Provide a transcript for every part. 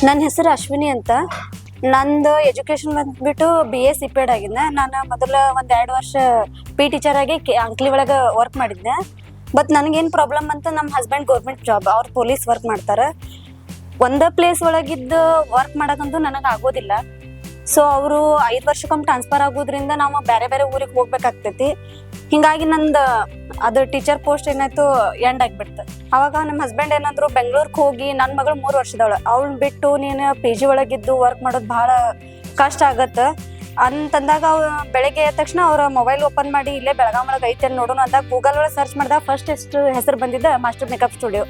ನನ್ನ ಹೆಸರು ಅಶ್ವಿನಿ ಅಂತ. ನಂದು ಎಜುಕೇಶನ್ ಬಂದ್ಬಿಟ್ಟು BA CPED ಆಗಿದ್ದೆ. ನಾನು ಮೊದಲ ಒಂದು 2 ವರ್ಷ ಟೀಚರ್ ಆಗಿ ಅಂಕ್ಲಿ ಒಳಗೆ ವರ್ಕ್ ಮಾಡಿದ್ದೆ. ಬಟ್ ನನಗೇನು ಪ್ರಾಬ್ಲಮ್ ಅಂತ, ನಮ್ಮ ಹಸ್ಬೆಂಡ್ ಗೌರ್ಮೆಂಟ್ ಜಾಬ್, ಅವ್ರು ಪೊಲೀಸ್ ವರ್ಕ್ ಮಾಡ್ತಾರೆ. ಒಂದೇ ಪ್ಲೇಸ್ ಒಳಗಿದ್ದು ವರ್ಕ್ ಮಾಡೋಕ್ಕಂತೂ ನನಗೆ ಆಗೋದಿಲ್ಲ. ಸೊ ಅವರು 5 ವರ್ಷಕ್ಕೊಮ್ಮೆ ಟ್ರಾನ್ಸ್ಫರ್ ಆಗೋದ್ರಿಂದ ನಾವು ಬೇರೆ ಬೇರೆ ಊರಿಗೆ ಹೋಗ್ಬೇಕಾಗ್ತೈತಿ. ಹಿಂಗಾಗಿ ನಂದು ಅದು ಟೀಚರ್ ಪೋಸ್ಟ್ ಏನಾಯ್ತು ಎಂಡ್ ಆಗಿಬಿಡ್ತು. ಅವಾಗ ನಮ್ಮ ಹಸ್ಬೆಂಡ್ ಏನಂದ್ರು, ಬೆಂಗ್ಳೂರ್ಗೆ ಹೋಗಿ, ನನ್ನ ಮಗಳು 3 ವರ್ಷದವಳು, ಅವಳನ್ನ ಬಿಟ್ಟು ನೀನು PG ಒಳಗಿದ್ದು ವರ್ಕ್ ಮಾಡೋದು ಭಾಳ ಕಷ್ಟ ಆಗತ್ತೆ ಅಂತಂದಾಗ, ಬೆಳಗ್ಗೆ ಎದ್ದ ತಕ್ಷಣ ಅವ್ರ ಮೊಬೈಲ್ ಓಪನ್ ಮಾಡಿ ಇಲ್ಲೇ ಬೆಳಗಾಂ ಒಳಗೆ ಐತೆ ನೋಡೋಣ ಅಂದಾಗ ಗೂಗಲ್ ಒಳಗೆ ಸರ್ಚ್ ಮಾಡಿದಾಗ ಫಸ್ಟ್ ಹೆಸರು ಬಂದಿದ್ದ ಮಾಸ್ಟರ್ ಮೇಕಪ್ ಸ್ಟುಡಿಯೋ.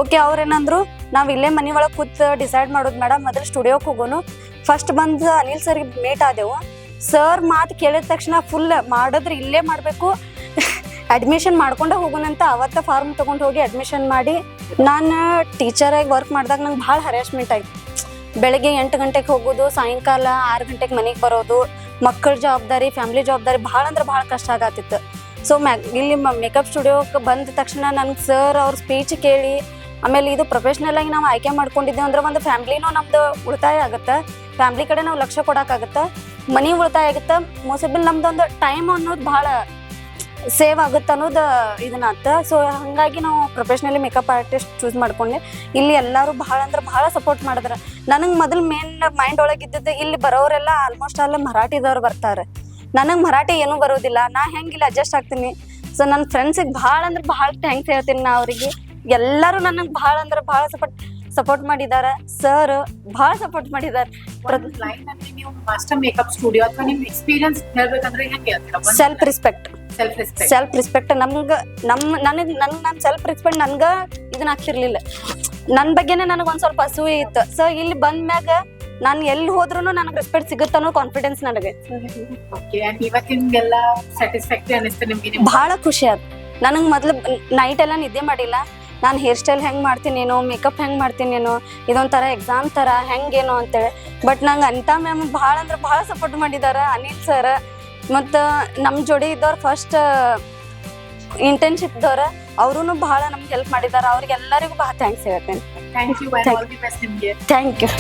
ಓಕೆ, ಅವ್ರೇನಂದ್ರು, ನಾವು ಇಲ್ಲೇ ಮನೆ ಒಳಗೆ ಕೂತ್ ಡಿಸೈಡ್ ಮಾಡೋದು ಮೇಡಮ್, ಮೊದಲು ಸ್ಟುಡಿಯೋಕ್ಕೆ ಹೋಗೋನು. ಫಸ್ಟ್ ಬಂದು ಅನಿಲ್ ಸರ್ಗೆ ಮೀಟ್ ಆದೆವು. ಸರ್ ಮಾತು ಕೇಳಿದ ತಕ್ಷಣ ಫುಲ್ ಮಾಡಿದ್ರೆ ಇಲ್ಲೇ ಮಾಡಬೇಕು, ಅಡ್ಮಿಷನ್ ಮಾಡ್ಕೊಂಡೆ ಹೋಗೋಣಂತ ಅವತ್ತ ಫಾರ್ಮ್ ತೊಗೊಂಡು ಹೋಗಿ ಅಡ್ಮಿಷನ್ ಮಾಡಿ. ನಾನು ಟೀಚರಾಗಿ ವರ್ಕ್ ಮಾಡಿದಾಗ ನಂಗೆ ಭಾಳ ಹರಾಸ್ಮೆಂಟ್ ಆಯ್ತು. ಬೆಳಗ್ಗೆ 8 ಗಂಟೆಗೆ ಹೋಗೋದು, ಸಾಯಂಕಾಲ 6 ಗಂಟೆಗೆ ಮನೆಗೆ ಬರೋದು, ಮಕ್ಕಳ ಜವಾಬ್ದಾರಿ, ಫ್ಯಾಮಿಲಿ ಜವಾಬ್ದಾರಿ ಭಾಳ ಅಂದ್ರೆ ಭಾಳ ಕಷ್ಟ ಆಗತ್ತಿತ್ತು. ಸೊ ಇಲ್ಲಿ ಮೇಕಪ್ ಸ್ಟುಡಿಯೋಕ್ಕೆ ಬಂದ ತಕ್ಷಣ ನನಗೆ ಸರ್ ಅವ್ರ ಸ್ಪೀಚ್ ಕೇಳಿ, ಆಮೇಲೆ ಇದು ಪ್ರೊಫೆಷ್ನಲ್ ಆಗಿ ನಾವು ಆಯ್ಕೆ ಮಾಡ್ಕೊಂಡಿದ್ದೇವೆ ಅಂದ್ರೆ ಒಂದು ಫ್ಯಾಮ್ಲಿನೂ ನಮ್ದು ಉಳಿತಾಯ ಆಗುತ್ತೆ, ಫ್ಯಾಮ್ಲಿ ಕಡೆ ನಾವು ಲಕ್ಷ್ಯ ಕೊಡೋಕ್ಕಾಗತ್ತೆ, ಮನಿ ಉಳಿತಾಯ ಆಗುತ್ತೆ, ಮೋಸಬಿಲ್ ನಮ್ದೊಂದು ಟೈಮ್ ಅನ್ನೋದು ಭಾಳ ಸೇವ್ ಆಗುತ್ತೆ ಅನ್ನೋದು ಇದನ್ನಾತ. ಸೊ ಹಾಗಾಗಿ ನಾವು ಪ್ರೊಫೆಷ್ನಲಿ ಮೇಕಪ್ ಆರ್ಟಿಸ್ಟ್ ಚೂಸ್ ಮಾಡ್ಕೊಂಡೆ. ಇಲ್ಲಿ ಎಲ್ಲರೂ ಭಾಳ ಅಂದ್ರೆ ಭಾಳ ಸಪೋರ್ಟ್ ಮಾಡಿದ್ರೆ. ನನಗೆ ಮೊದಲು ಮೇನ್ ಮೈಂಡ್ ಒಳಗಿದ್ದದ್ದು, ಇಲ್ಲಿ ಬರೋರೆಲ್ಲ ಆಲ್ಮೋಸ್ಟ್ ಅಲ್ಲ ಮರಾಠಿದವ್ರು ಬರ್ತಾರೆ, ನನಗೆ ಮರಾಠಿ ಏನೂ ಬರೋದಿಲ್ಲ, ನಾ ಹೆಂಗಿಲ್ಲ ಅಡ್ಜಸ್ಟ್ ಆಗ್ತೀನಿ. ಸೊ ನನ್ನ ಫ್ರೆಂಡ್ಸಿಗೆ ಭಾಳ ಅಂದ್ರೆ ಭಾಳ ಥ್ಯಾಂಕ್ಸ್ ಹೇಳ್ತೀನಿ ನಾ ಅವರಿಗೆ. ಎಲ್ಲರೂ ನನಗೆ ಭಾಳ ಅಂದ್ರೆ ಭಾಳ ಸಪೋರ್ಟ್ ಮಾಡಿದ್ದಾರೆ. ಸರ್ ಭಾಳ ಸಪೋರ್ಟ್ ಮಾಡಿದ್ದಾರೆ. ಮಾಸ್ಟರ್ ಮೇಕಪ್ ಸ್ಟುಡಿಯೋ ಅಥವಾ ನಿಮ್ಮ ಎಕ್ಸ್ಪೀರಿಯನ್ಸ್ ಹೇಳ್ಬೇಕಂದ್ರೆ ಹೆಂಗೆ ಹೇಳ್ತೀರಾ? ಸೆಲ್ಫ್ ರೆಸ್ಪೆಕ್ಟ್ ನಮ್ಗೆ ನನಗೆ ನನ್ನ ಸೆಲ್ಫ್ ರೆಸ್ಪೆಕ್ಟ್ ನನ್ಗೆ ಇದನ್ನ ಹಾಕಿರ್ಲಿಲ್ಲ. ನನ್ನ ಬಗ್ಗೆನೇ ನನಗೆ ಒಂದು ಸ್ವಲ್ಪ ಅಸೂಯೆ ಇತ್ತು. ಸೊ ಇಲ್ಲಿ ಬಂದ ಮ್ಯಾಗ ನಾನು ಎಲ್ಲಿ ಹೋದ್ರೂ ನನಗೆ ರೆಸ್ಪೆಕ್ಟ್ ಸಿಗುತ್ತೆ ಅನ್ನೋ ಕಾನ್ಫಿಡೆನ್ಸ್ ನನಗೆ. ಭಾಳ ಖುಷಿ ಆಯ್ತು. ನನಗೆ ಮೊದಲು ನೈಟ್ ಎಲ್ಲ ನಿದ್ದೆ ಮಾಡಿಲ್ಲ. ನಾನು ಹೇರ್ ಸ್ಟೈಲ್ ಹೆಂಗೆ ಮಾಡ್ತೀನೇನೋ, ಮೇಕಪ್ ಹೆಂಗೆ ಮಾಡ್ತೀನೇನೋ, ಇದೊಂಥರ ಎಕ್ಸಾಮ್ ಥರ ಹೆಂಗೇನೋ ಅಂತೇಳಿ. ಬಟ್ ನಂಗೆ ಅನಿತಾ ಮ್ಯಾಮ್ ಭಾಳ ಅಂದ್ರೆ ಭಾಳ ಸಪೋರ್ಟ್ ಮಾಡಿದ್ದಾರೆ. ಅನಿಲ್ ಸರ್ ಮತ್ತು ನಮ್ಮ ಜೋಡಿ ಇದ್ದವ್ರು ಫಸ್ಟ್ ಇಂಟರ್ನ್ಶಿಪ್ದವ್ರು, ಅವರು ಭಾಳ ನಮ್ಗೆ ಹೆಲ್ಪ್ ಮಾಡಿದ್ದಾರೆ. ಅವ್ರಿಗೆಲ್ಲರಿಗೂ ಭಾಳ ಥ್ಯಾಂಕ್ಸ್ ಹೇಳ್ತೇನೆ. Thank you. Thank you.